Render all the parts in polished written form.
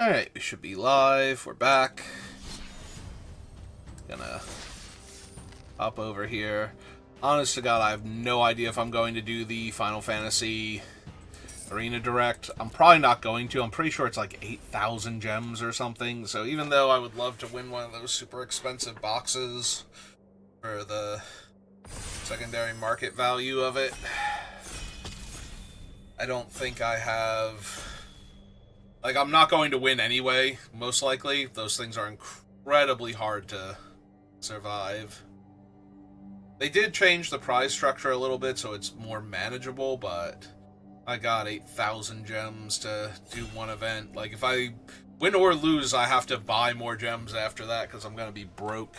Alright, we should be live. We're back. Gonna hop over here. Honest to God, I have no idea if I'm going to do the Final Fantasy Arena Direct. I'm probably not going to. I'm pretty sure it's like 8,000 gems or something. So even though I would love to win one of those super expensive boxes for the secondary market value of it, I don't think I have... Like, I'm not going to win anyway, most likely. Those things are incredibly hard to survive. They did change the prize structure a little bit, so it's more manageable, but I got 8,000 gems to do one event. Like, if I win or lose, I have to buy more gems after that, because I'm going to be broke.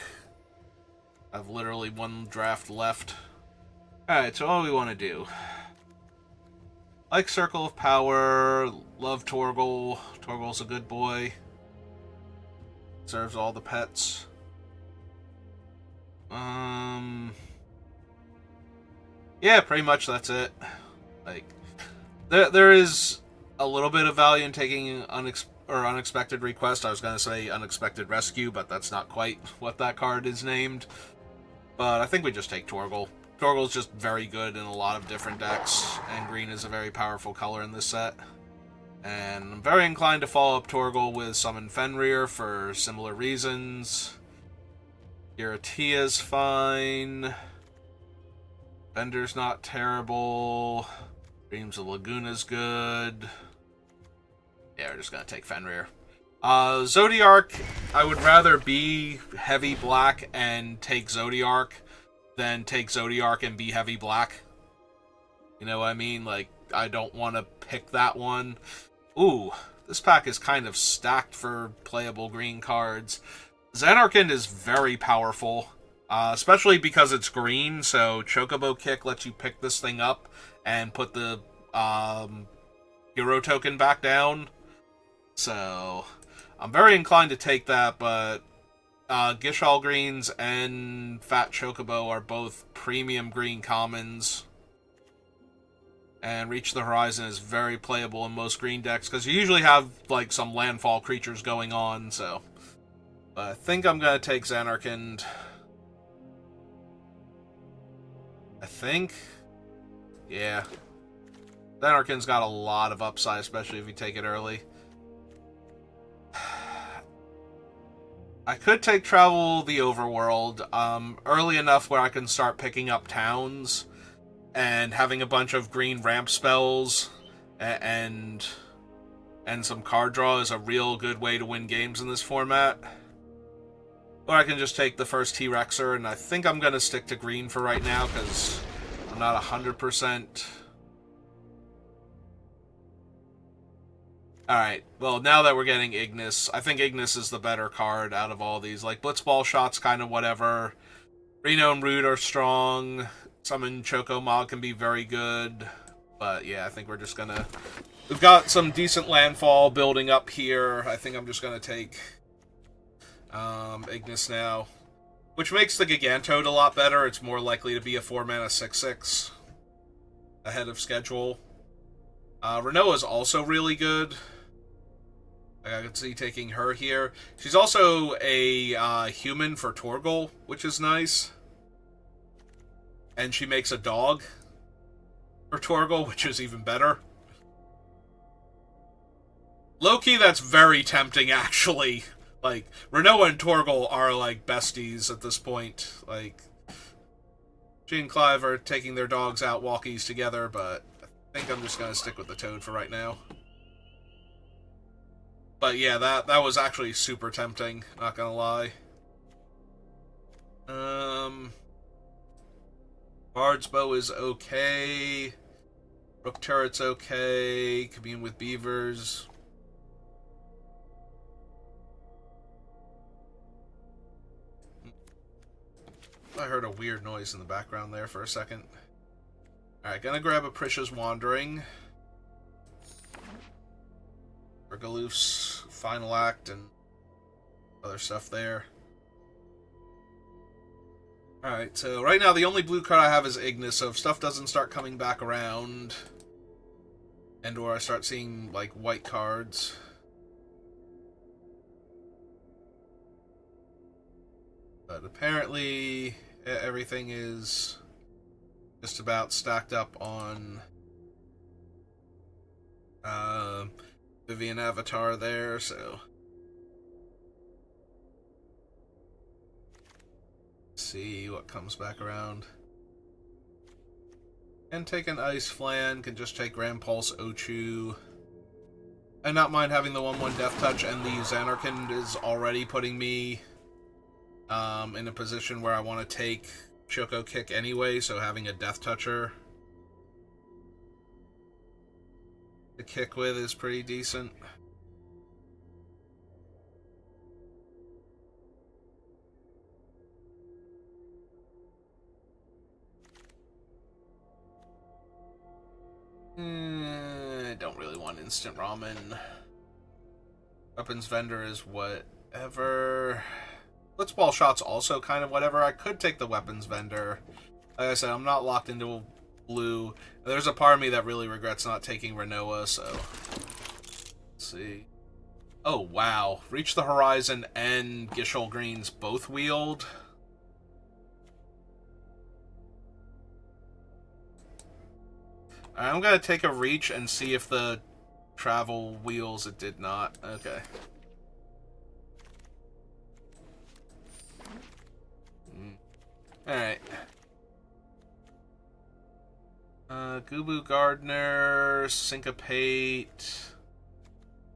I have literally one draft left. Alright, so what do we want to do? Like Circle of Power, love Torgal. Torgal's a good boy. Serves all the pets. Yeah, pretty much that's it. Like, there is a little bit of value in taking unexpected request. I was gonna say unexpected rescue, but that's not quite what that card is named. But I think we just take Torgal. Torgal's just very good in a lot of different decks, and green is a very powerful color in this set. And I'm very inclined to follow up Torgal with Summon Fenrir for similar reasons. Iratia's fine. Bender's not terrible. Dreams of Laguna's good. Yeah, we're just gonna take Fenrir. Zodiark, I would rather be heavy black and take Zodiark than take Zodiark and be heavy black. You know what I mean? Like, I don't want to pick that one. Ooh, this pack is kind of stacked for playable green cards. Xanarkand is very powerful, especially because it's green, so Chocobo Kick lets you pick this thing up and put the hero token back down. So, I'm very inclined to take that, but Gishal Greens and Fat Chocobo are both premium green commons. And Reach the Horizon is very playable in most green decks, because you usually have, like, some landfall creatures going on, so... But I think I'm going to take Xanarkand. I think? Yeah. Xanarkand's got a lot of upside, especially if you take it early. I could take Travel the Overworld early enough where I can start picking up towns and having a bunch of green ramp spells and some card draw is a real good way to win games in this format. Or I can just take the first T-Rexer, and I think I'm going to stick to green for right now because I'm not 100%... Alright, well, now that we're getting Ignis, I think Ignis is the better card out of all these. Like, Blitzball Shot's kind of whatever. Reno and Root are strong. Summon Choco-Mog can be very good. But, yeah, I think we're just gonna... We've got some decent landfall building up here. I think I'm just gonna take Ignis now. Which makes the Gigantode a lot better. It's more likely to be a 4-mana 6/6 ahead of schedule. Renoa is also really good. I could see taking her here. She's also a human for Torgal, which is nice. And she makes a dog for Torgal, which is even better. Low-key, that's very tempting, actually. Like, Renoa and Torgal are, like, besties at this point. Like, she and Clive are taking their dogs out walkies together, but I think I'm just going to stick with the Toad for right now. But yeah, that was actually super tempting, not gonna lie. Bard's Bow is okay. Rook Turret's okay. Commune with Beavers. I heard a weird noise in the background there for a second. Alright, gonna grab a Prisha's Wandering. Galoof's Final Act and other stuff there. Alright, so right now the only blue card I have is Ignis, so if stuff doesn't start coming back around, and or I start seeing, like, white cards, But apparently everything is just about stacked up on Vivian Avatar there, so let's see what comes back around. Can take an Ice Flan, can just take Grand Pulse Ochu. I not mind having the 1/1 Death Touch, and the Xanarkand is already putting me in a position where I want to take Choco Kick anyway, so having a Death Toucher to kick with is pretty decent. I don't really want instant ramen. Weapons vendor is whatever. Blitzball shot's also kind of whatever. I could take the weapons vendor. Like I said, I'm not locked into blue. There's a part of me that really regrets not taking Renoa, so let's see. Oh wow. Reach the Horizon and Gishul Greens both wield. I'm gonna take a reach and see if the travel wheels. It did not. Okay. Alright. Gubu Gardener, Syncopate,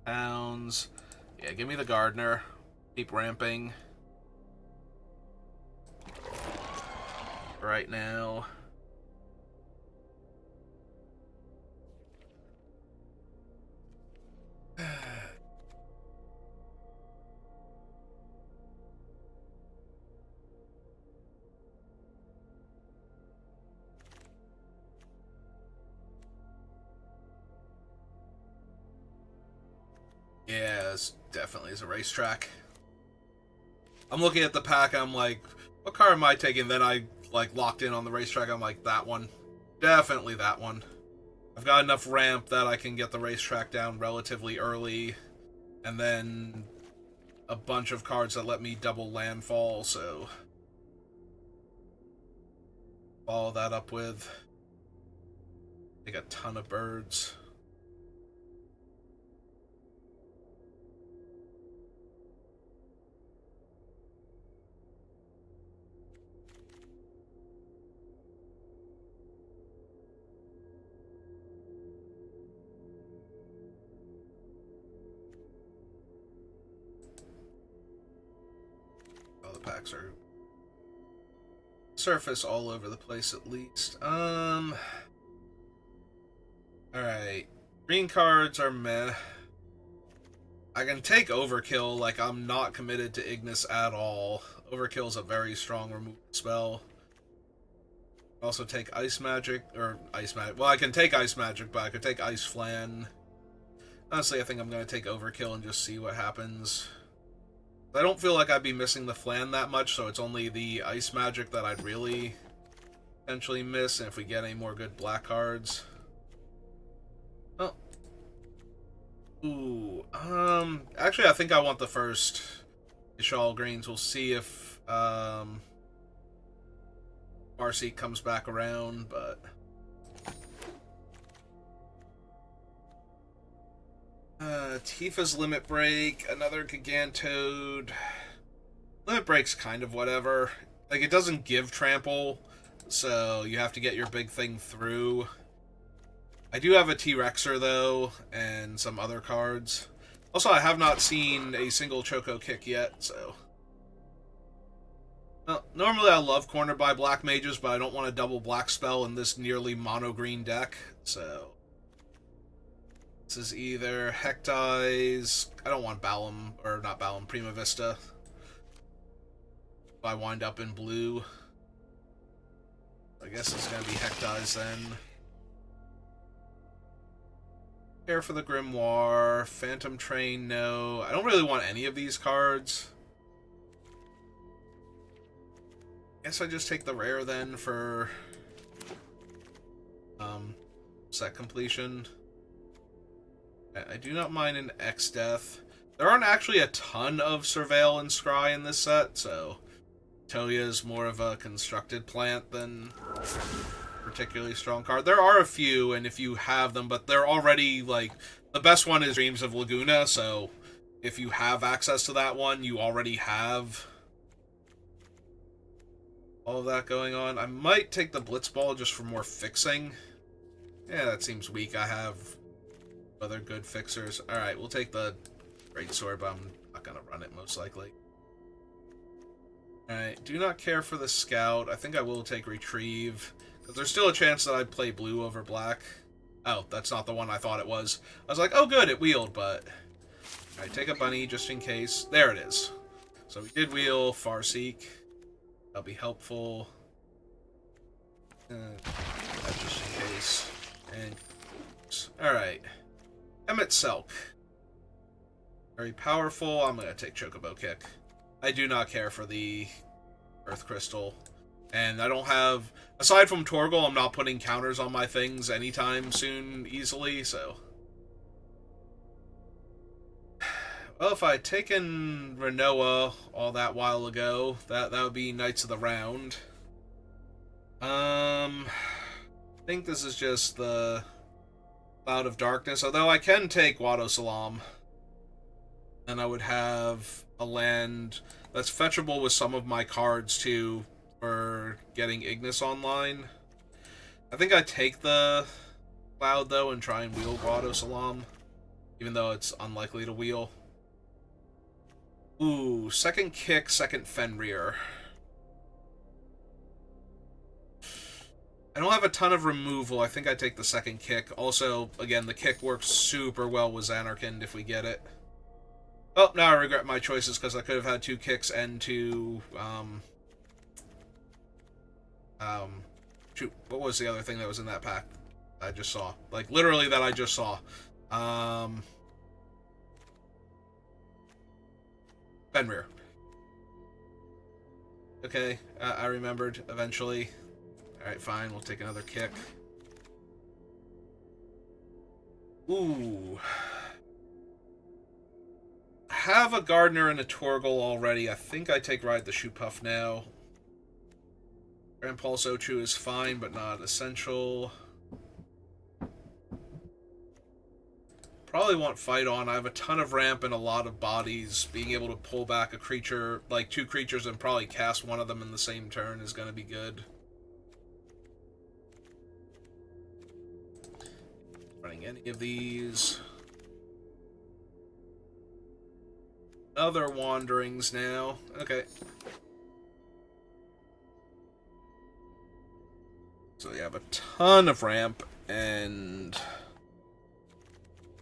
Pounds. Yeah, give me the Gardener. Keep ramping. Right now. Yeah, this definitely is a racetrack. I'm looking at the pack, I'm like, what car am I taking? Then I, like, locked in on the racetrack, I'm like, that one. Definitely that one. I've got enough ramp that I can get the racetrack down relatively early, and then a bunch of cards that let me double landfall, so follow that up with. Take a ton of birds. Packs are surface all over the place at least. Alright. Green cards are meh. I can take Overkill, like I'm not committed to Ignis at all. Overkill is a very strong removal spell. Also take Ice Magic, or Ice Magic. Well, I can take Ice Magic, but I could take Ice Flan. Honestly, I think I'm going to take Overkill and just see what happens. I don't feel like I'd be missing the Flan that much, so it's only the Ice Magic that I'd really potentially miss, and if we get any more good black cards. Oh. Ooh. Actually, I think I want the first Gishul Greens. We'll see if, Marseek comes back around, but Tifa's Limit Break, another Gigantode. Limit Break's kind of whatever. Like, it doesn't give trample, so you have to get your big thing through. I do have a T-Rexer, though, and some other cards. Also, I have not seen a single Choco Kick yet, so... Well, normally I love Corner by Black Mages, but I don't want a double black spell in this nearly mono-green deck, so... This is either Hectize... I don't want Balam, or not Balam, Prima Vista. If I wind up in blue. I guess it's gonna be Hectize then. Care for the Grimoire, Phantom Train, no. I don't really want any of these cards. Guess I just take the rare then for set completion. I do not mind an X-Death. There aren't actually a ton of Surveil and Scry in this set, so Toya is more of a constructed plant than particularly strong card. There are a few, and if you have them, but they're already, like, the best one is Dreams of Laguna, so if you have access to that one, you already have all of that going on. I might take the Blitzball just for more fixing. Yeah, that seems weak. I have other good fixers. Alright, we'll take the Greatsword, but I'm not going to run it most likely. Alright, do not care for the Scout. I think I will take Retrieve. Because there's still a chance that I'd play blue over black. Oh, that's not the one I thought it was. I was like, oh good, it wheeled, but... Alright, take a Bunny just in case. There it is. So we did wheel Farseek. That'll be helpful. That's just in case. And... Alright. Emmett Selk. Very powerful. I'm going to take Chocobo Kick. I do not care for the Earth Crystal. And I don't have... Aside from Torgal, I'm not putting counters on my things anytime soon easily, so... Well, if I had taken Renoa all that while ago, that would be Knights of the Round. I think this is just the Cloud of Darkness, although I can take Wado Salam. And I would have a land that's fetchable with some of my cards, too, for getting Ignis online. I think I'd take the Cloud, though, and try and wheel Wado Salam, even though it's unlikely to wheel. Ooh, second kick, second Fenrir. I don't have a ton of removal. I think I take the second kick. Also, again, the kick works super well with Xanarkand if we get it. Oh, now I regret my choices because I could have had 2 kicks and 2, shoot, what was the other thing that was in that pack I just saw? Like, literally that I just saw. Fenrir. Okay, I remembered eventually. Alright, fine, we'll take another kick. Ooh. Have a Gardener and a Torgal already. I think I take Ride the Shoepuff now. Grand Pulse Ochu is fine, but not essential. Probably want Fight On. I have a ton of ramp and a lot of bodies. Being able to pull back a creature, like 2 creatures, and probably cast one of them in the same turn is going to be good. Running any of these. Other Wanderings now. Okay. So you have a ton of ramp and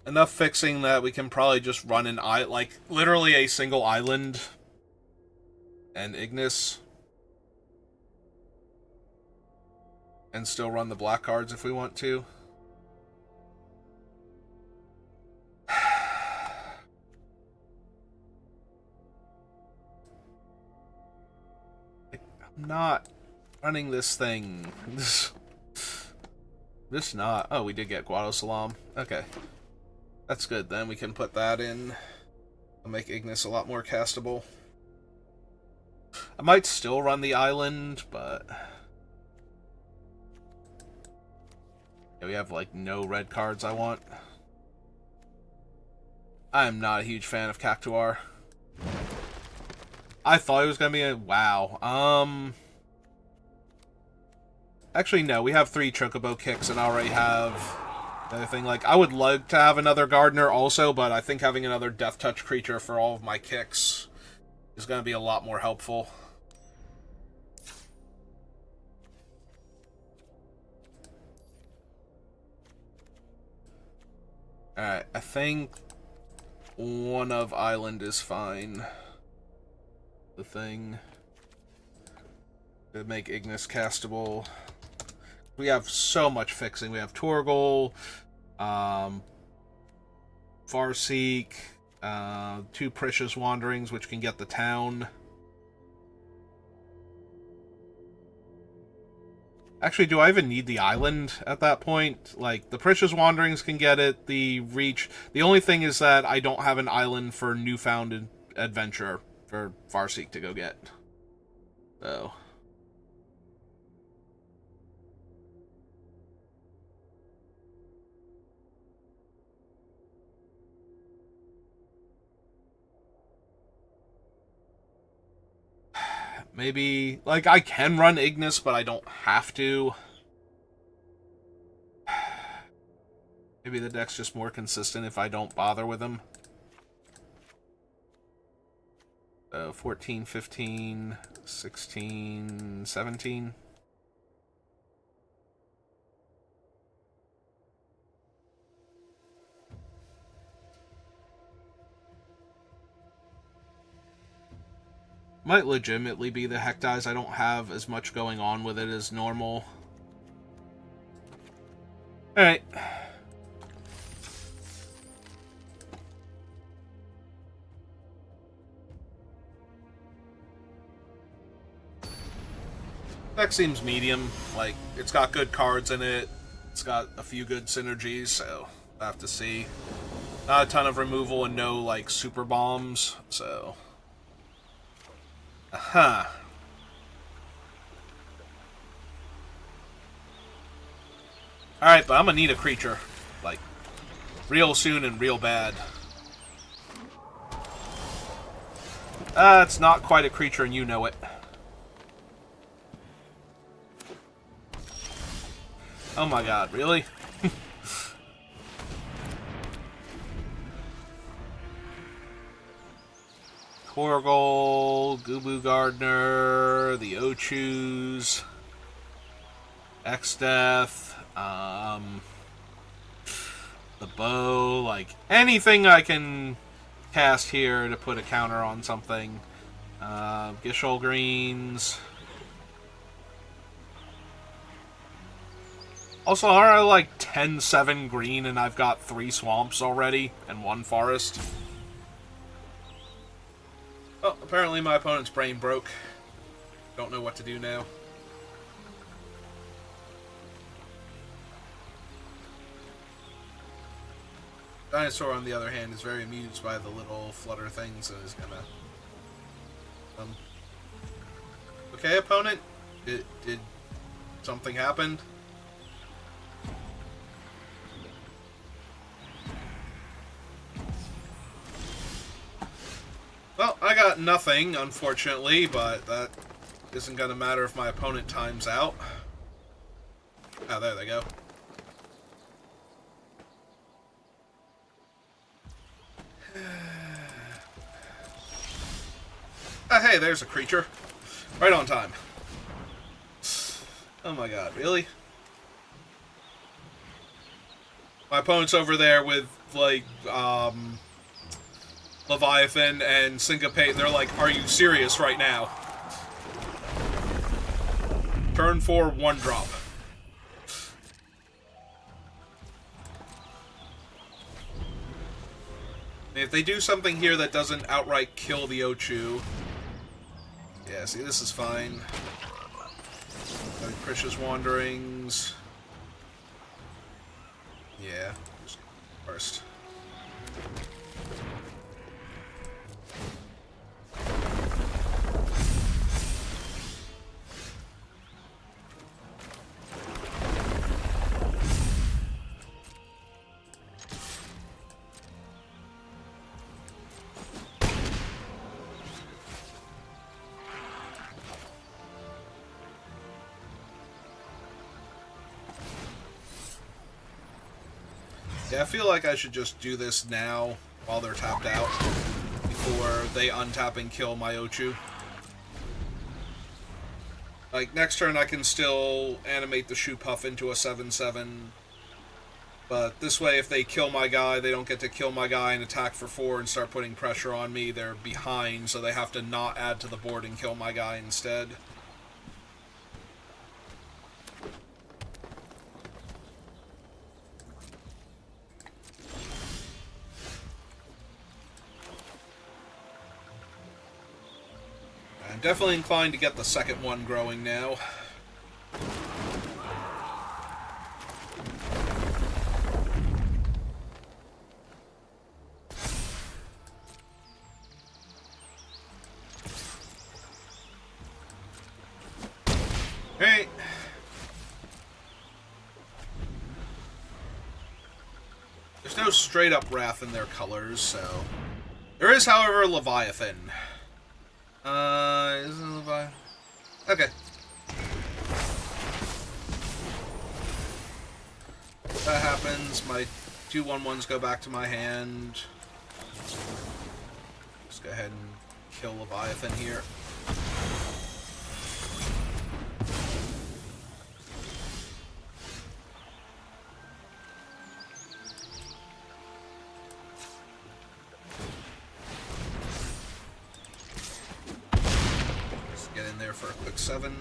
enough fixing that we can probably just run an like literally a single island and Ignis and still run the black cards if we want to. I'm not running this thing. This not. Oh, we did get Guado Salam. Okay. That's good then. We can put that in. I'll make Ignis a lot more castable. I might still run the island, but... Yeah, we have, like, no red cards I want. I am not a huge fan of Cactuar. I thought it was going to be a... Wow. Actually, no. We have 3 Chocobo Kicks and I already have the other thing. Like, I would like to have another Gardener also, but I think having another Death Touch creature for all of my kicks is going to be a lot more helpful. Alright, I think one of Island is fine. The thing to make Ignis castable. We have so much fixing. We have Torgal, Farseek, 2 Precious Wanderings, which can get the town. Actually, do I even need the island at that point? Like, the Precious Wanderings can get it, the Reach. The only thing is that I don't have an island for Newfound Adventure for Farseek to go get. So. Maybe, like, I can run Ignis, but I don't have to. Maybe the deck's just more consistent if I don't bother with them. 14, 15, 16, 17. Might legitimately be the Heck Dies. I don't have as much going on with it as normal. Alright. Deck seems medium. Like, it's got good cards in it. It's got a few good synergies, so I have to see. Not a ton of removal and no, like, super bombs, so... Aha. Alright, but I'm gonna need a creature. Like, real soon and real bad. It's not quite a creature and you know it. Oh my god, really? Torgal, Gubu Gardener, the Ochus, X-Death, the Bow, like, anything I can cast here to put a counter on something. Gishol Greens. Also, aren't I like 10-7 green and I've got 3 swamps already and 1 forest? Oh, apparently my opponent's brain broke. Don't know what to do now. Dinosaur, on the other hand, is very amused by the little flutter things and is gonna... Okay, opponent? Did something happen? Well, I got nothing, unfortunately, but that isn't going to matter if my opponent times out. Oh, there they go. Hey, there's a creature. Right on time. Oh my god, really? My opponent's over there with, like, Leviathan and Syncopate. They're like, are you serious right now? Turn 4, 1-drop. If they do something here that doesn't outright kill the Ochu... Yeah, see, this is fine. Like Krish's Wanderings... Yeah, just first. Yeah, I feel like I should just do this now while they're tapped out before they untap and kill my Ochu. Like, next turn I can still animate the Shoe Puff into a 7/7, but this way if they kill my guy, they don't get to kill my guy and attack for 4 and start putting pressure on me. They're behind, so they have to not add to the board and kill my guy instead. I'm definitely inclined to get the second one growing now. There's no straight-up Wrath in their colors, so... There is, however, Leviathan. Isn't it Leviathan? Okay. If that happens, my 2/1/1s go back to my hand. Just go ahead and kill Leviathan here. Just get in there for a quick 7.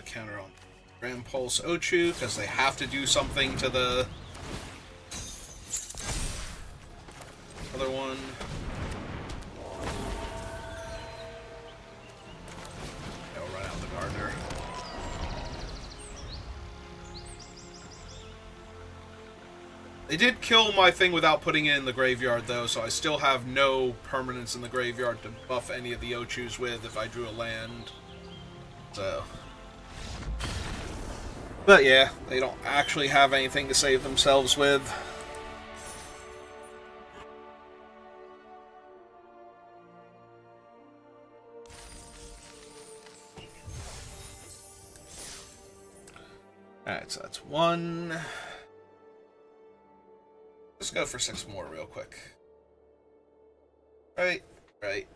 Counter on Grand Pulse Ochu, because they have to do something to the other one. I'll run out the Gardener. They did kill my thing without putting it in the graveyard, though, so I still have no permanence in the graveyard to buff any of the Ochus with if I drew a land. So... But yeah, they don't actually have anything to save themselves with. Alright, so that's 1. Let's go for 6 more real quick. Right. Alright.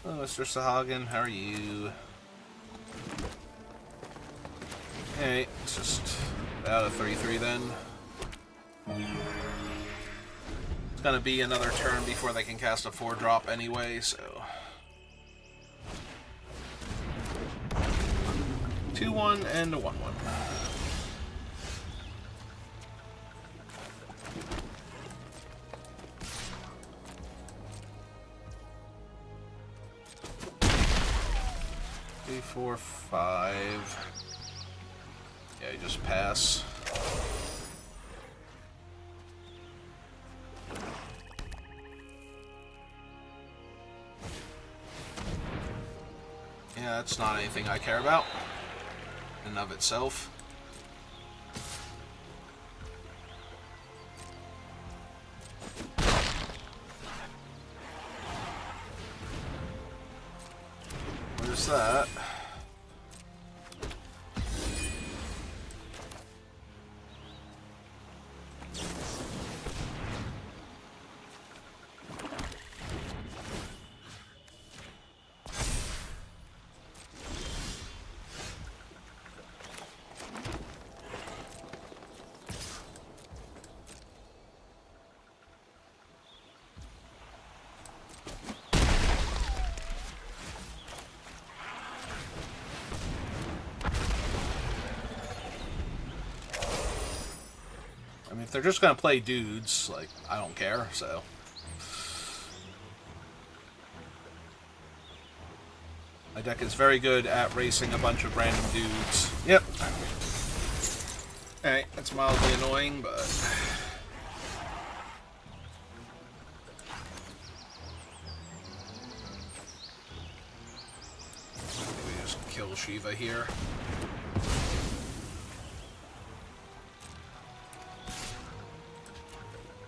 Hello, Mr. Sahagin, how are you? Alright, it's just out of 3/3 then. Gonna be another turn before they can cast a 4-drop anyway, so 2/1 and a 1/1. Three, 4, 5. Yeah, you just pass. Yeah, that's not anything I care about in and of itself. Where's that? I mean, if they're just gonna play dudes, like, I don't care, so. My deck is very good at racing a bunch of random dudes. Yep. Alright, that's mildly annoying, but... Maybe just kill Shiva here.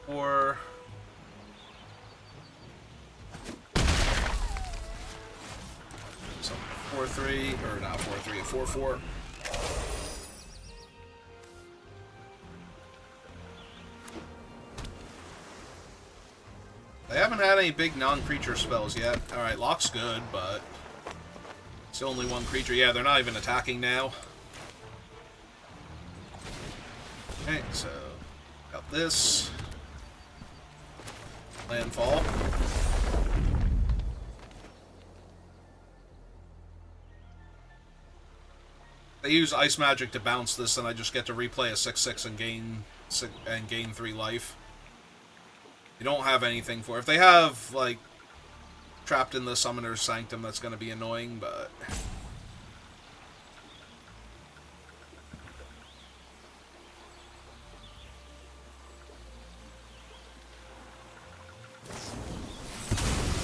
Or so 4-3, or not 4-3, a 4-4. They haven't had any big non-creature spells yet. Alright, Lock's good, but it's only one creature. Yeah, they're not even attacking now. Okay, so got this. Landfall. They use Ice Magic to bounce this, and I just get to replay a 6/6 and gain 3 life. You don't have anything for it. If they have, like, Trapped in the Summoner's Sanctum, that's going to be annoying, but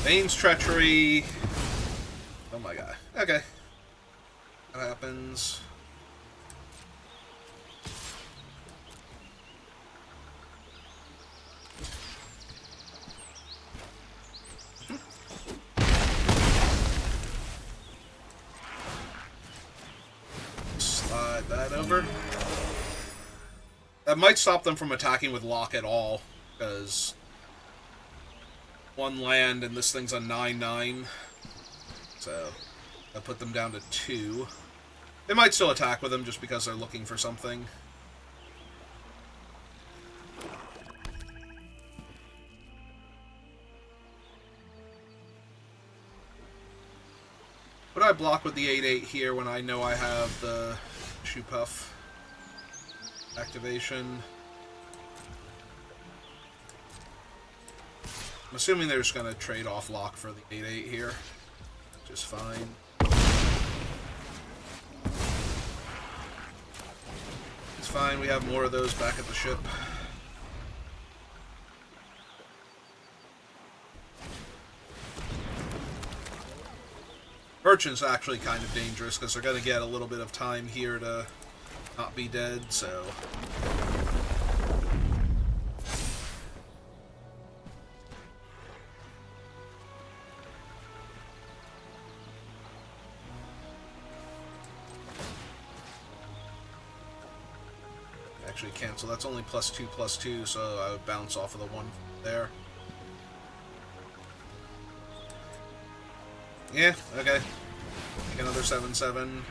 Bane's Treachery. Oh my god. Okay. That happens. Slide that over. That might stop them from attacking with Lock at all, because one land and this thing's a 9/9. So I put them down to 2. They might still attack with them just because they're looking for something. Would I block with the 8/8 here when I know I have the Shoe Puff activation? I'm assuming they're just going to trade off Lock for the 8/8 here. Just fine. It's fine, we have more of those back at the ship. Merchant's actually kind of dangerous because they're going to get a little bit of time here to not be dead, so actually cancel. That's only +2/+2, so I would bounce off of the 1 there. Yeah, okay. Make another 7/7.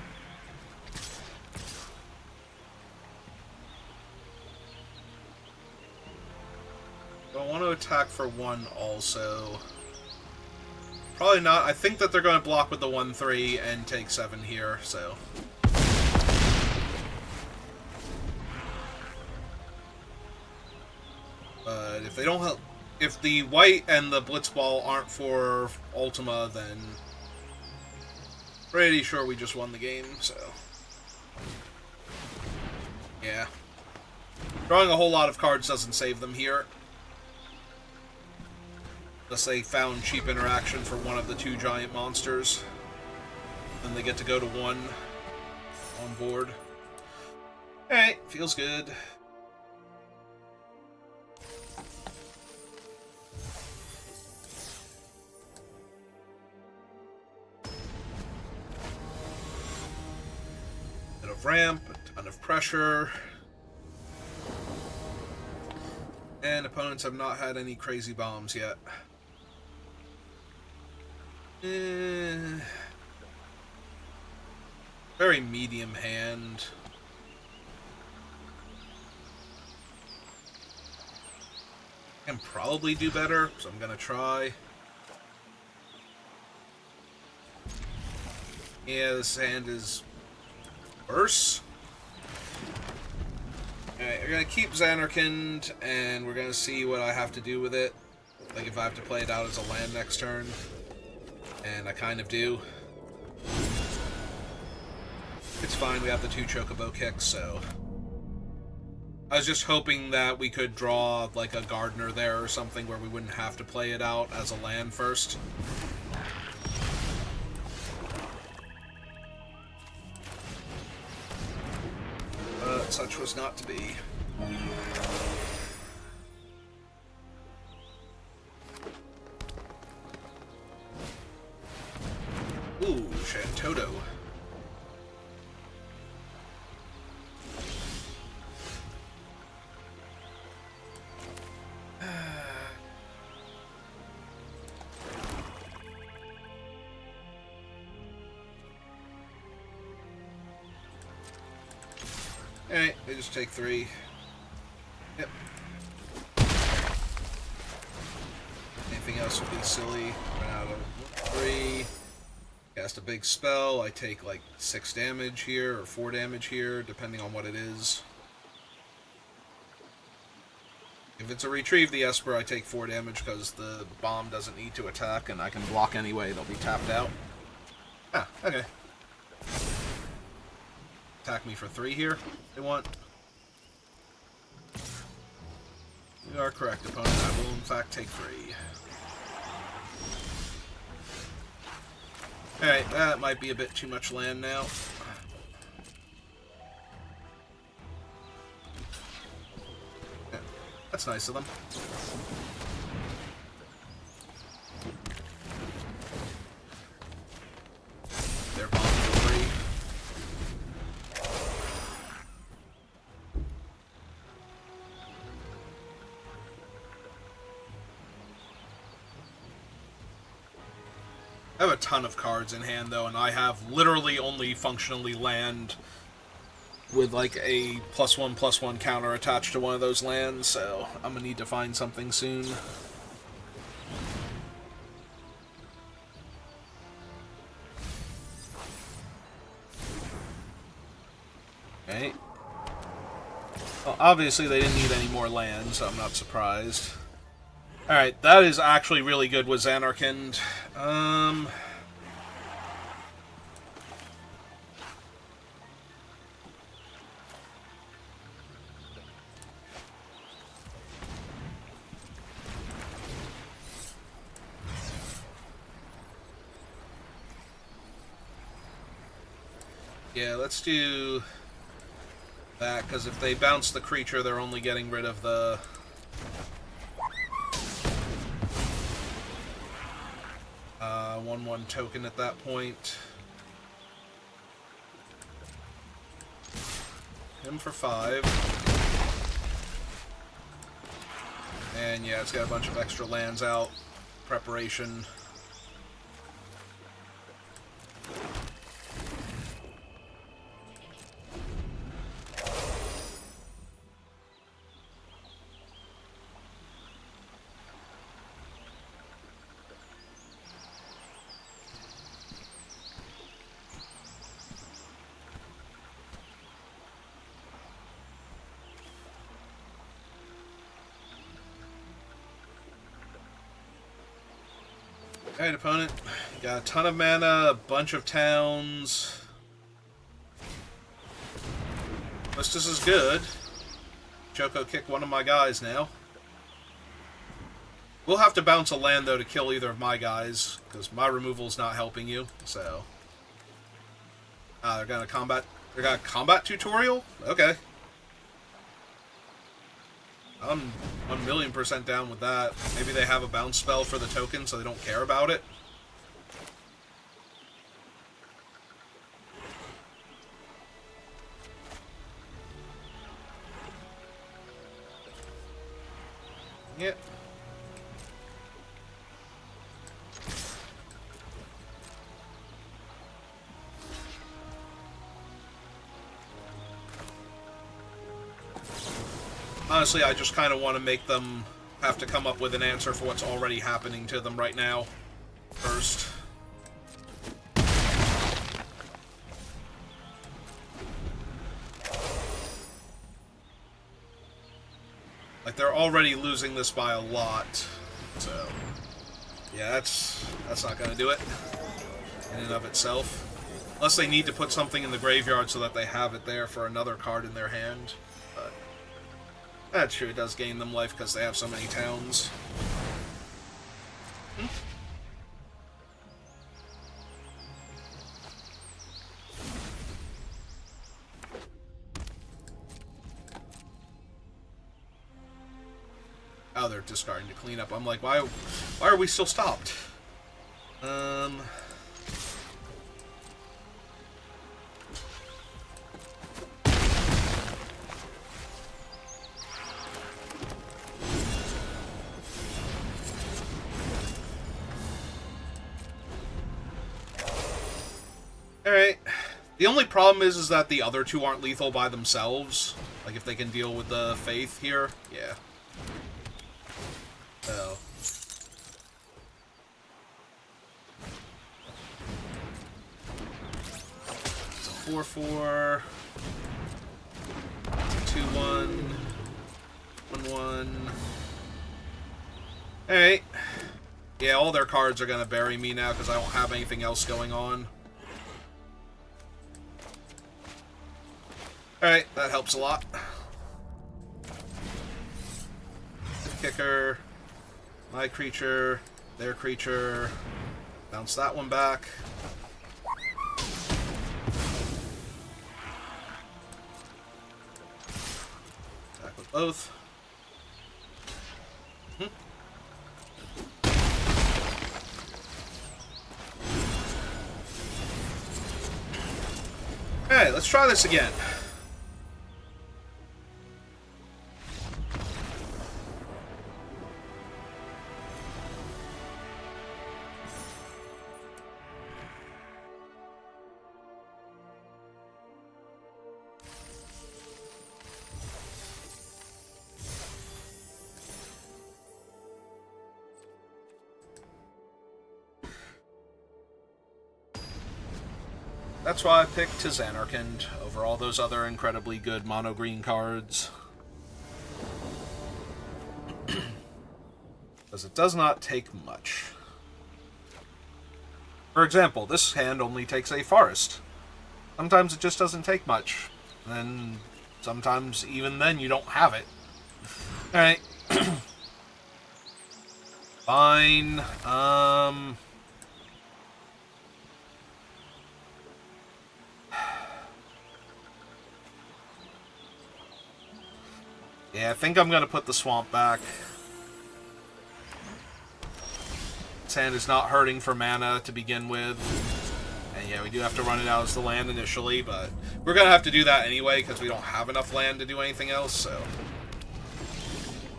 I want to attack for 1 also. Probably not. I think that they're going to block with the 1/3 and take 7 here, so but if they don't help, if the white and the Blitzball aren't for Ultima, then pretty sure we just won the game, so yeah. Drawing a whole lot of cards doesn't save them here. Unless they found cheap interaction for one of the 2 giant monsters. Then they get to go to 1 on board. Alright, feels good. Ramp, a ton of pressure, and opponents have not had any crazy bombs yet. Very medium hand. Can probably do better, so I'm gonna try. Yeah, this hand is worse. Alright, we're gonna keep Xanarkand, and we're gonna see what I have to do with it. Like if I have to play it out as a land next turn. And I kind of do. It's fine, we have the 2 Chocobo kicks, so I was just hoping that we could draw like a Gardener there or something where we wouldn't have to play it out as a land first. But such was not to be. Alright, they just take 3. Yep. Anything else would be silly. Run out of 3. Cast a big spell. I take like 6 damage here, or 4 damage here, depending on what it is. If it's a Retrieve the Esper, I take 4 damage because the bomb doesn't need to attack, and I can block anyway. They'll be tapped out. Ah, okay. Attack me for 3 here, if they want. You are correct, opponent. I will, in fact, take 3. Alright, that might be a bit too much land now. Yeah, that's nice of them. They're bombed for 3. I have a ton of cards in hand, though, and I have literally only functionally land with, like, a +1/+1 counter attached to one of those lands, so I'm gonna need to find something soon. Okay. Well, obviously they didn't need any more land, so I'm not surprised. Alright, that is actually really good with Xanarkand. Yeah, let's do that, because if they bounce the creature, they're only getting rid of the... one token at that point. Him for 5. And yeah, it's got a bunch of extra lands out. Preparation. Alright, opponent. Got a ton of mana, a bunch of towns. Just as good. Choco kick one of my guys now. We'll have to bounce a land, though, to kill either of my guys, because my removal's not helping you, so... they're gonna combat... They got a combat tutorial? Okay. I'm 1,000,000% down with that. Maybe they have a bounce spell for the token, so they don't care about it. Yep. Honestly, I just kind of want to make them have to come up with an answer for what's already happening to them right now. First. Like, they're already losing this by a lot. So, yeah, that's not going to do it in and of itself. Unless they need to put something in the graveyard so that they have it there for another card in their hand. But that's true, it does gain them life because they have so many towns. Oh, they're discarding to clean up. I'm like, why are we still stopped? Alright. The only problem is that the other two aren't lethal by themselves. Like, if they can deal with the Faith here. Yeah. So. It's a 4-4. 2-1. 1-1. Alright. Yeah, all their cards are gonna bury me now because I don't have anything else going on. Alright, that helps a lot. Kicker. My creature. Their creature. Bounce that one back. Attack with both. Alright, let's try this again. That's why I picked Xanarkand over all those other incredibly good mono-green cards. Because it does not take much. For example, this hand only takes a forest. Sometimes it just doesn't take much. And then sometimes even then you don't have it. Alright. Fine. Yeah, I think I'm going to put the swamp back. This hand is not hurting for mana to begin with. And yeah, we do have to run it out as the land initially, but we're going to have to do that anyway because we don't have enough land to do anything else, so...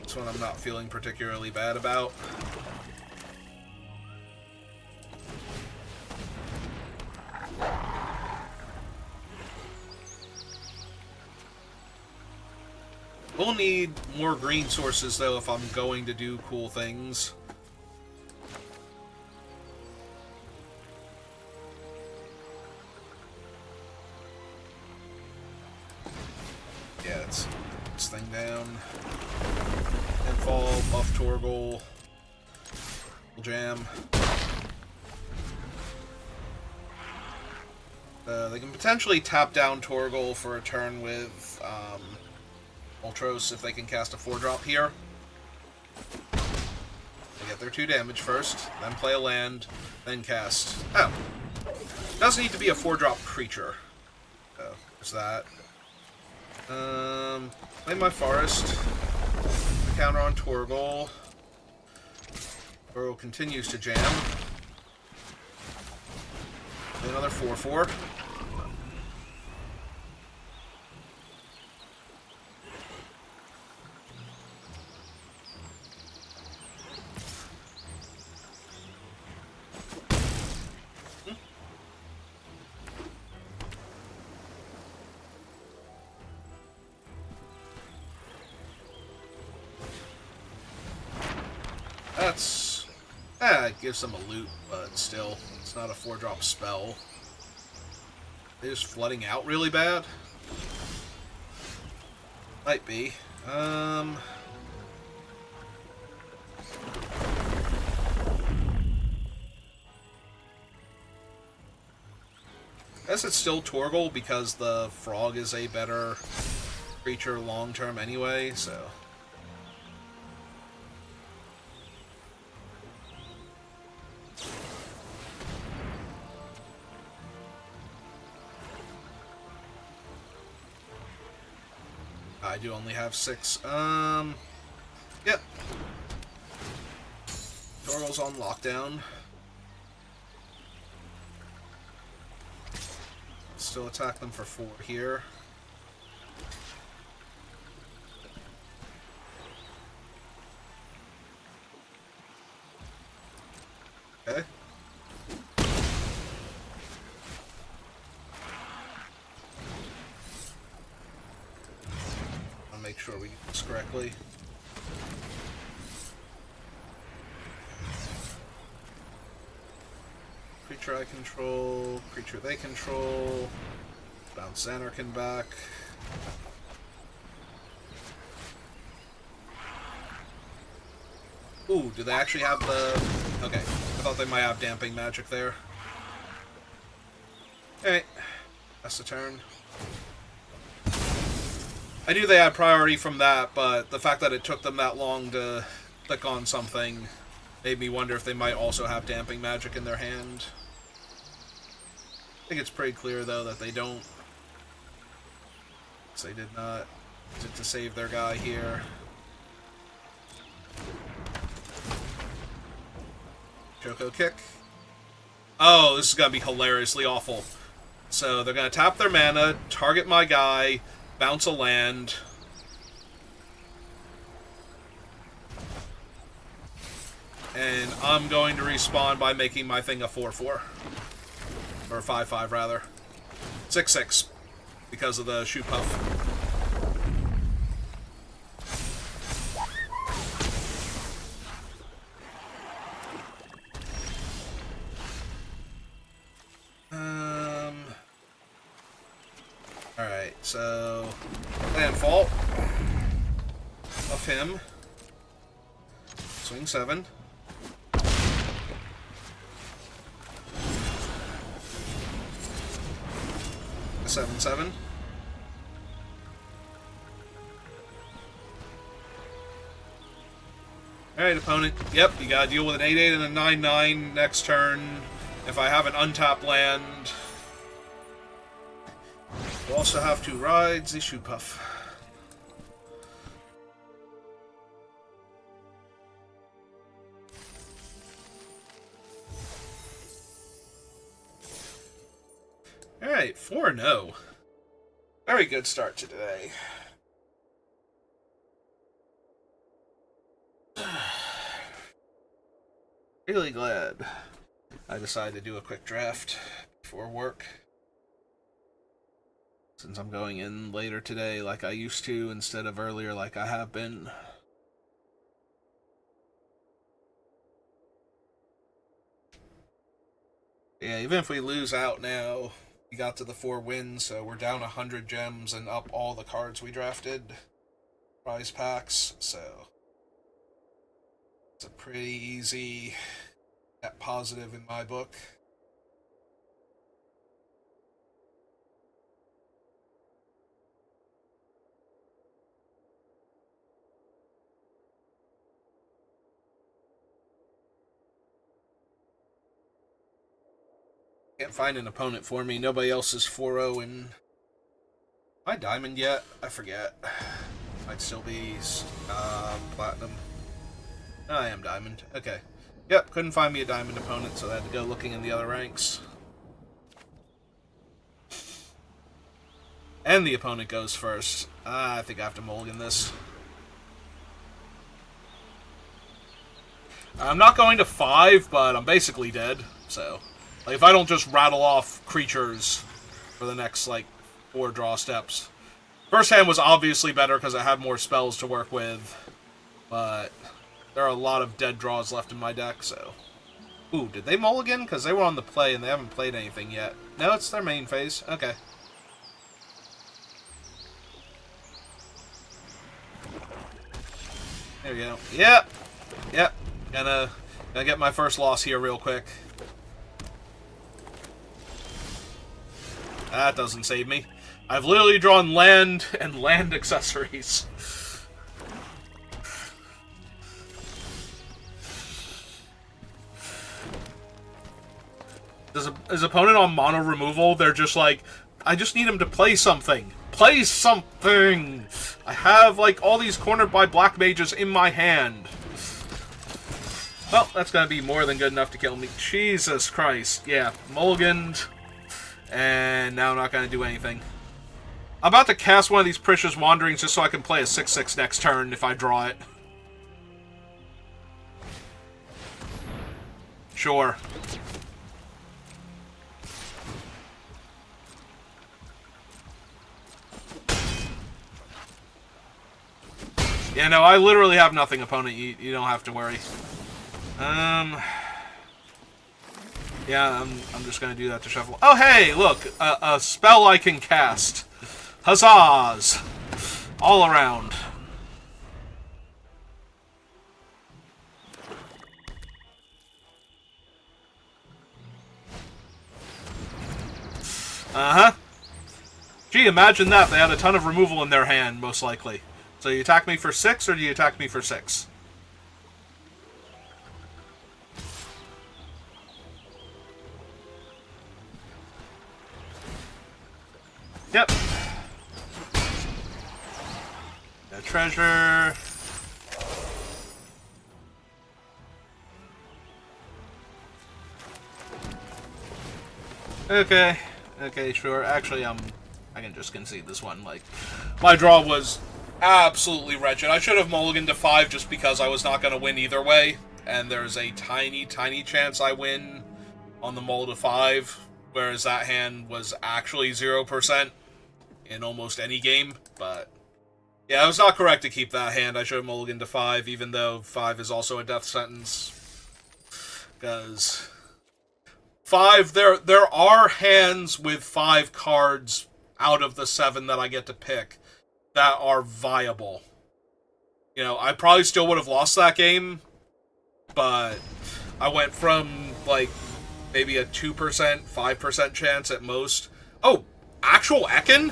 This one I'm not feeling particularly bad about. We'll need more green sources, though, if I'm going to do cool things. Yeah, let's put this thing down. Endfall, buff Torgal. Jam. They can potentially tap down Torgal for a turn with, Ultros if they can cast a 4-drop here. They get their 2 damage first, then play a land, then cast. Oh. Does need to be a 4-drop creature. Oh, there's that. Play my forest. Counter on Torgal. Torgal continues to jam. Play another 4-4. That's... it gives them a loot, but still, it's not a 4-drop spell. They're just flooding out really bad? Might be. I guess it's still Torgal because the frog is a better creature long-term anyway, so... I do only have 6. Yep. Torgal's on lockdown. Still attack them for 4 here. Okay. this correctly. Creature I control, creature they control, bounce Anarchin back. Ooh, do they actually have the... Okay, I thought they might have damping magic there. Alright, that's the turn. I knew they had priority from that, but the fact that it took them that long to click on something made me wonder if they might also have damping magic in their hand. I think it's pretty clear, though, that they don't. So they did not use it to save their guy here. Joko kick. Oh, this is going to be hilariously awful. So they're going to tap their mana, target my guy, bounce a land. And I'm going to respawn by making my thing a 4/4. Or a 5/5, rather. 6/6. Because of the shoot puff. Alright, so... Landfall. Off him. Swing 7. A 7/7. Alright, opponent. Yep, you gotta deal with an 8/8 and a 9/9 next turn. If I have an untapped land... We'll also have to ride the shoot puff. Alright, 4-0. Very good start to today. Really glad I decided to do a quick draft before work. Since I'm going in later today like I used to instead of earlier like I have been. Yeah, even if we lose out now, we got to the 4 wins, so we're down 100 gems and up all the cards we drafted. Prize packs, so... It's a pretty easy net positive in my book. Can't find an opponent for me. Nobody else is 4-0 in... Am I diamond yet? I forget. Might still be platinum. Oh, I am diamond. Okay. Yep, couldn't find me a diamond opponent, so I had to go looking in the other ranks. And the opponent goes first. I think I have to mulligan this. I'm not going to 5, but I'm basically dead, so... Like, if I don't just rattle off creatures for the next, like, 4 draw steps. First hand was obviously better because I had more spells to work with. But there are a lot of dead draws left in my deck, so... Ooh, did they mulligan? Because they were on the play and they haven't played anything yet. No, it's their main phase. Okay. There we go. Yep! Yep. Gonna get my first loss here real quick. That doesn't save me. I've literally drawn land and land accessories. His opponent on mono removal, they're just like, I just need him to play something. Play something! I have, like, all these cornered by black mages in my hand. Well, that's gonna be more than good enough to kill me. Jesus Christ. Yeah, mulliganed. And now I'm not going to do anything. I'm about to cast one of these Precious Wanderings just so I can play a 6/6 next turn if I draw it. Sure. Yeah, no, I literally have nothing, opponent. You don't have to worry. Yeah, I'm just gonna do that to shuffle. Oh, hey, look, a spell I can cast. Huzzahs! All around. Uh-huh. Gee, imagine that. They had a ton of removal in their hand, most likely. So you attack me for 6, or do you attack me for 6? Yep. A treasure. Okay. Okay, sure. Actually, I can just concede this one. Like, my draw was absolutely wretched. I should have mulliganed to 5 just because I was not going to win either way. And there's a tiny, tiny chance I win on the mull to 5, whereas that hand was actually 0% in almost any game. But yeah, I was not correct to keep that hand. I should have mulliganed to 5, even though 5 is also a death sentence. Because 5, there are hands with 5 cards out of the 7 that I get to pick that are viable. You know, I probably still would have lost that game, but I went from, like, maybe a 2%, 5% chance at most. Oh, actual Ekan?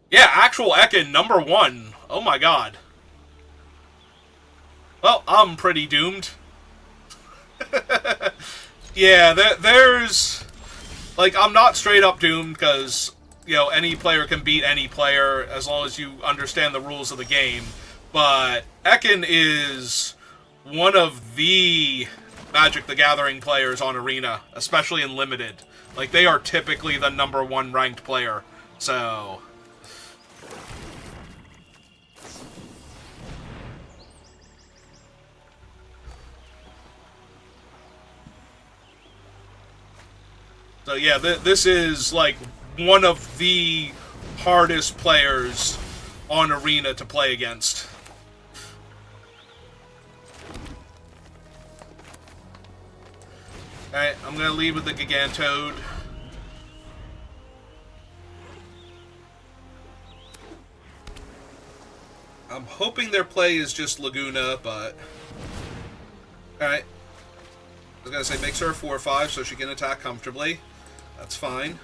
Yeah, actual Ekan, number 1. Oh my god. Well, I'm pretty doomed. Yeah, there's... Like, I'm not straight up doomed, because, you know, any player can beat any player as long as you understand the rules of the game. But Ekan is one of the Magic the Gathering players on Arena, especially in Limited. Like, they are typically the number 1 ranked player. So... So yeah, this is, like, one of the hardest players on Arena to play against. Alright, I'm gonna lead with the Gigantode. I'm hoping their play is just Laguna, but... Alright. I was gonna say, makes her a 4-5 so she can attack comfortably. That's fine.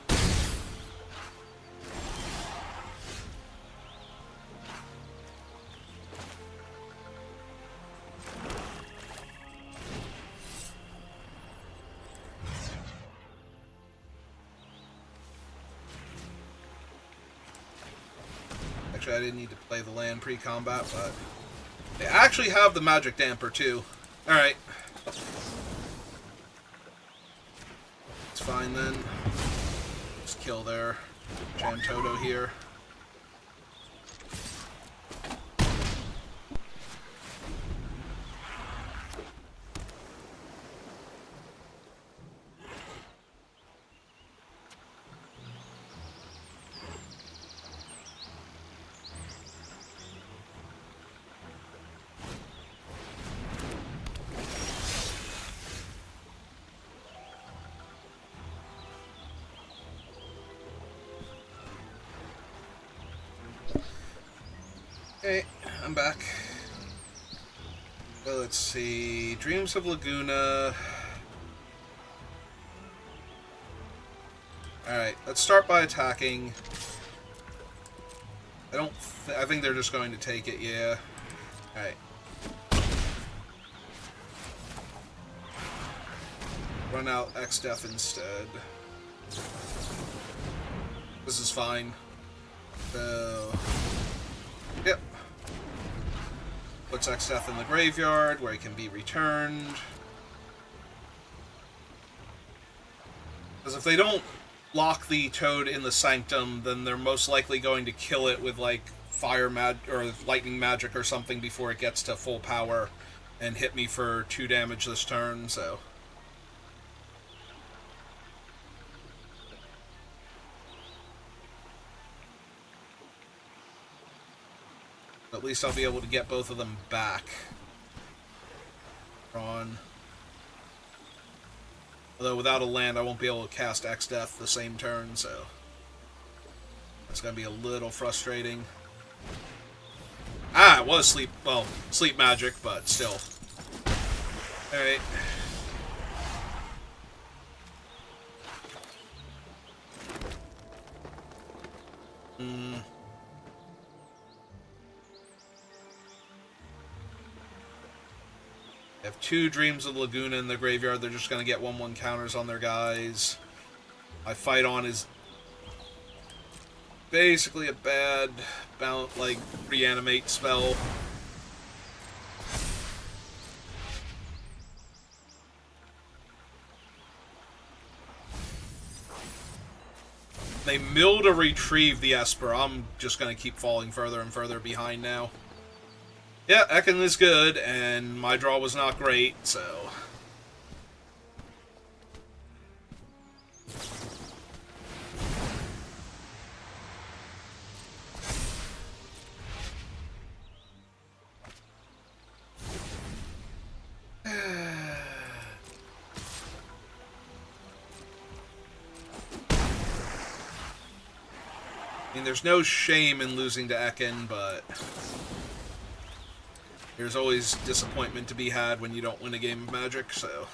Actually, I didn't need to play the land pre-combat, but... They actually have the magic damper, too. Alright. It's fine, then. Just kill their Jantoto here. Okay, I'm back. Well, let's see. Dreams of Laguna. Alright, let's start by attacking. I think they're just going to take it, yeah. Alright. Run out X-Def instead. This is fine. So... Yep. Puts X-Def in the graveyard, where he can be returned. Because if they don't lock the Toad in the Sanctum, then they're most likely going to kill it with, like, or lightning magic or something before it gets to full power, and hit me for 2 damage this turn, so... At least I'll be able to get both of them back. Ron. Although without a land, I won't be able to cast X-Death the same turn, so that's going to be a little frustrating. Ah, it was sleep, well, sleep magic, but still. Alright. They have 2 Dreams of Laguna in the graveyard. They're just going to get 1/1 counters on their guys. My Fight On is basically a bad, like, reanimate spell. They mill to retrieve the Esper. I'm just going to keep falling further and further behind now. Yeah, Ekan is good, and my draw was not great, so... I mean, there's no shame in losing to Ekan, but there's always disappointment to be had when you don't win a game of Magic, so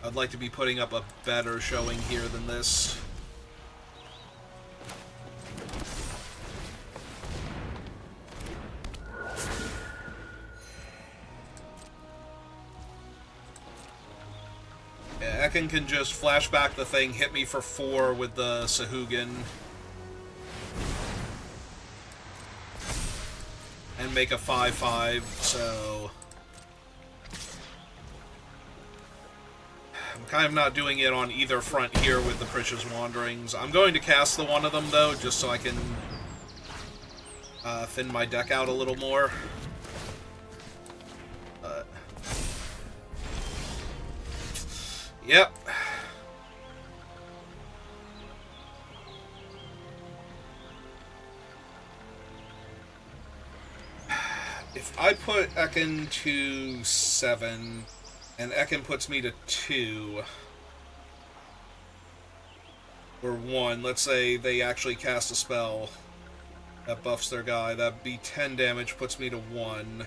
I'd like to be putting up a better showing here than this. Yeah, Ekan can just flash back the thing, hit me for 4 with the Sahuagin, and make a 5/5, so I'm kind of not doing it on either front here with the Precious Wanderings. I'm going to cast the one of them, though, just so I can thin my deck out a little more. But yep. If I put Ekan to 7, and Ekan puts me to 2, or 1, let's say they actually cast a spell that buffs their guy, that'd be 10 damage, puts me to 1.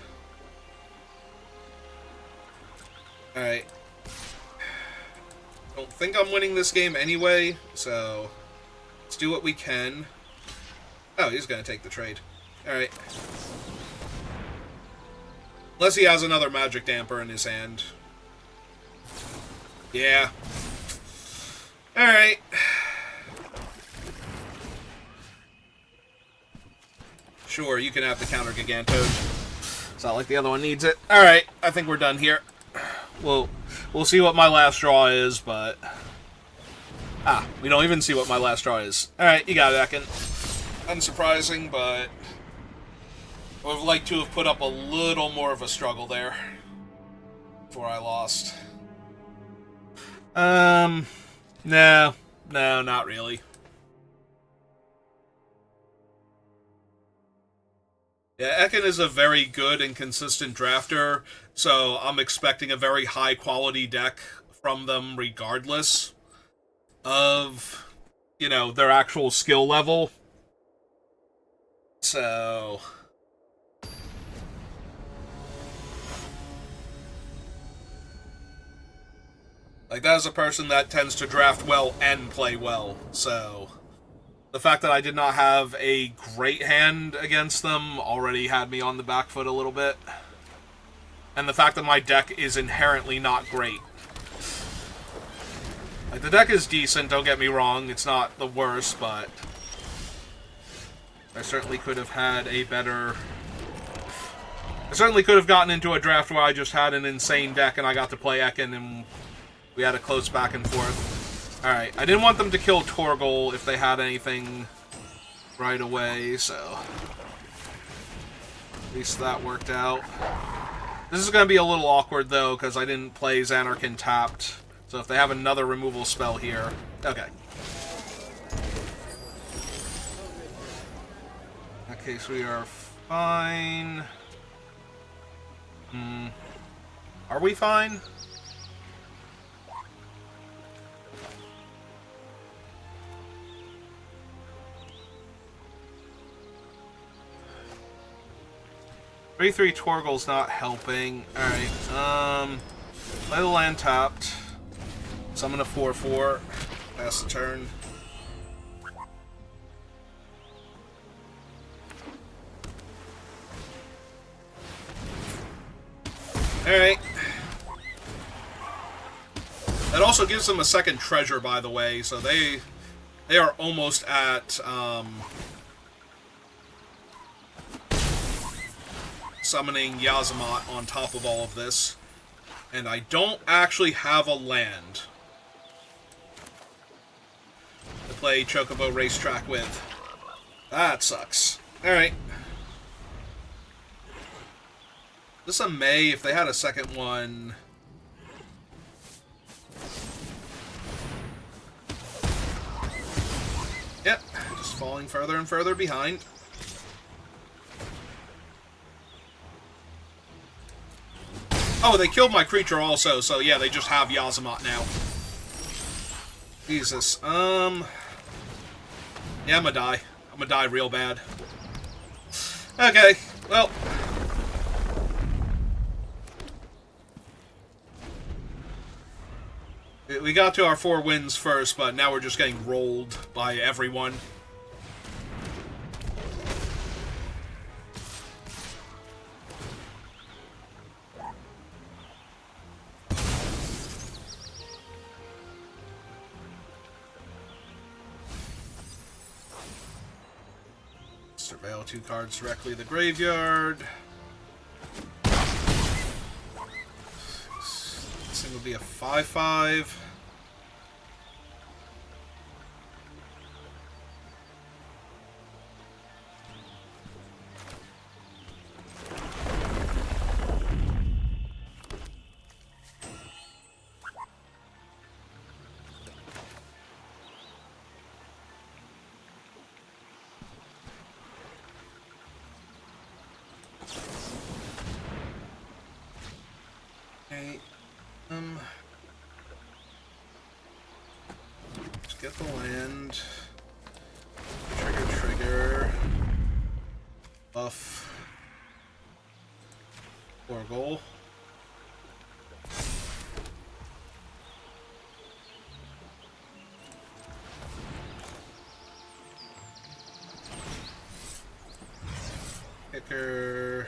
Alright. Don't think I'm winning this game anyway, so let's do what we can. Oh, he's gonna take the trade. Alright. Unless he has another Magic Damper in his hand. Yeah. Alright. Sure, you can have the counter Gigantode. It's not like the other one needs it. Alright, I think we're done here. We'll see what my last draw is, but... Ah, we don't even see what my last draw is. Alright, you got it, Ekan. Unsurprising, but... I would have liked to have put up a little more of a struggle there before I lost. No, not really. Yeah, Ekan is a very good and consistent drafter, so I'm expecting a very high-quality deck from them regardless of, you know, their actual skill level. So... like, that is a person that tends to draft well and play well, so... the fact that I did not have a great hand against them already had me on the back foot a little bit. And the fact that my deck is inherently not great. Like, the deck is decent, don't get me wrong, it's not the worst, but... I certainly could have had a better... I certainly could have gotten into a draft where I just had an insane deck and I got to play Ekan and we had a close back and forth. Alright, I didn't want them to kill Torgal if they had anything right away, so... at least that worked out. This is going to be a little awkward, though, because I didn't play Xanarkin tapped. So if they have another removal spell here... okay. case we are fine. Are we fine? Three Torgal's not helping. Alright, play the land tapped. Summon a 4/4. Pass the turn. Alright. That also gives them a second treasure, by the way, so they are almost at summoning Yazamat on top of all of this. And I don't actually have a land to play Chocobo Racetrack with. That sucks. Alright. This a May, if they had a second one. Yep, just falling further and further behind. Oh, they killed my creature also, so yeah, they just have Yazamat now. Jesus, yeah, I'm gonna die. I'm gonna die real bad. Okay, well. We got to our 4 wins first, but now we're just getting rolled by everyone. Surveil 2 cards directly to the graveyard. This thing would be a 5/5. Okay, let's get the land. Trigger. Buff. Or goal. Kicker.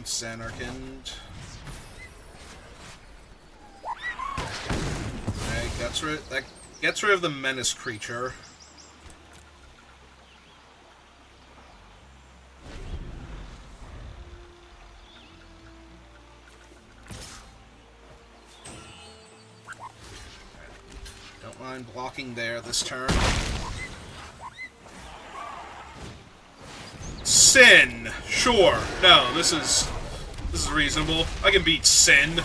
Sanarkand. Okay, that gets rid of the menace creature. Don't mind blocking there this turn. Sin! Sure. No, this is reasonable. I can beat Sin.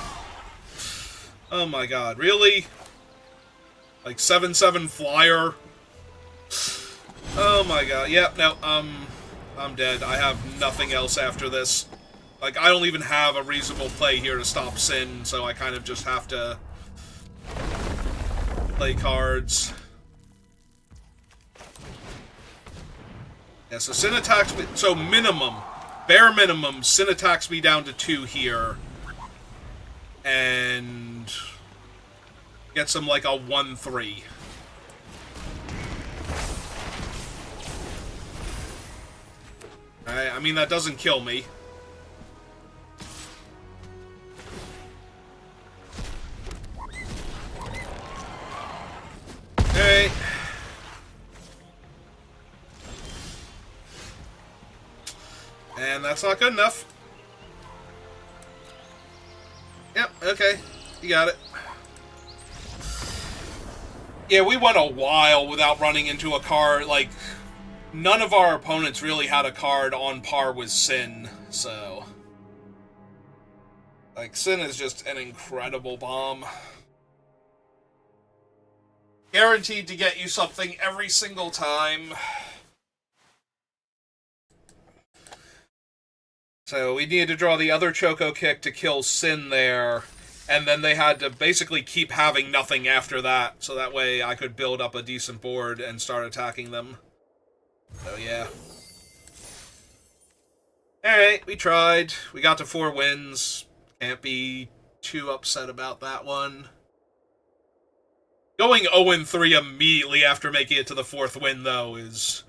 Oh my god, really? Like 7/7 flyer? Oh my god. Yep, no, I'm dead. I have nothing else after this. Like, I don't even have a reasonable play here to stop Sin, so I kind of just have to play cards. Yeah, so Sin attacks me. So minimum, bare minimum, Sin attacks me down to 2 here. And gets him like a 1/3. Alright, I mean, that doesn't kill me. Alright. And that's not good enough. Yep, okay. You got it. Yeah, we went a while without running into a card. Like, none of our opponents really had a card on par with Sin, so. Like, Sin is just an incredible bomb. Guaranteed to get you something every single time. So we needed to draw the other Choco Kick to kill Sin there, and then they had to basically keep having nothing after that, so that way I could build up a decent board and start attacking them. So yeah. Alright, we tried. We got to 4 wins. Can't be too upset about that one. Going 0-3 immediately after making it to the 4th win, though, is...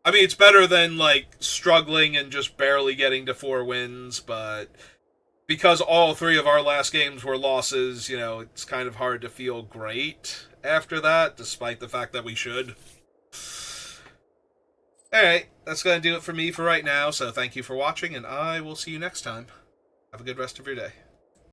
I mean, it's better than, like, struggling and just barely getting to 4 wins, but because all 3 of our last games were losses, you know, it's kind of hard to feel great after that, despite the fact that we should. Alright, that's going to do it for me for right now, so thank you for watching, and I will see you next time. Have a good rest of your day.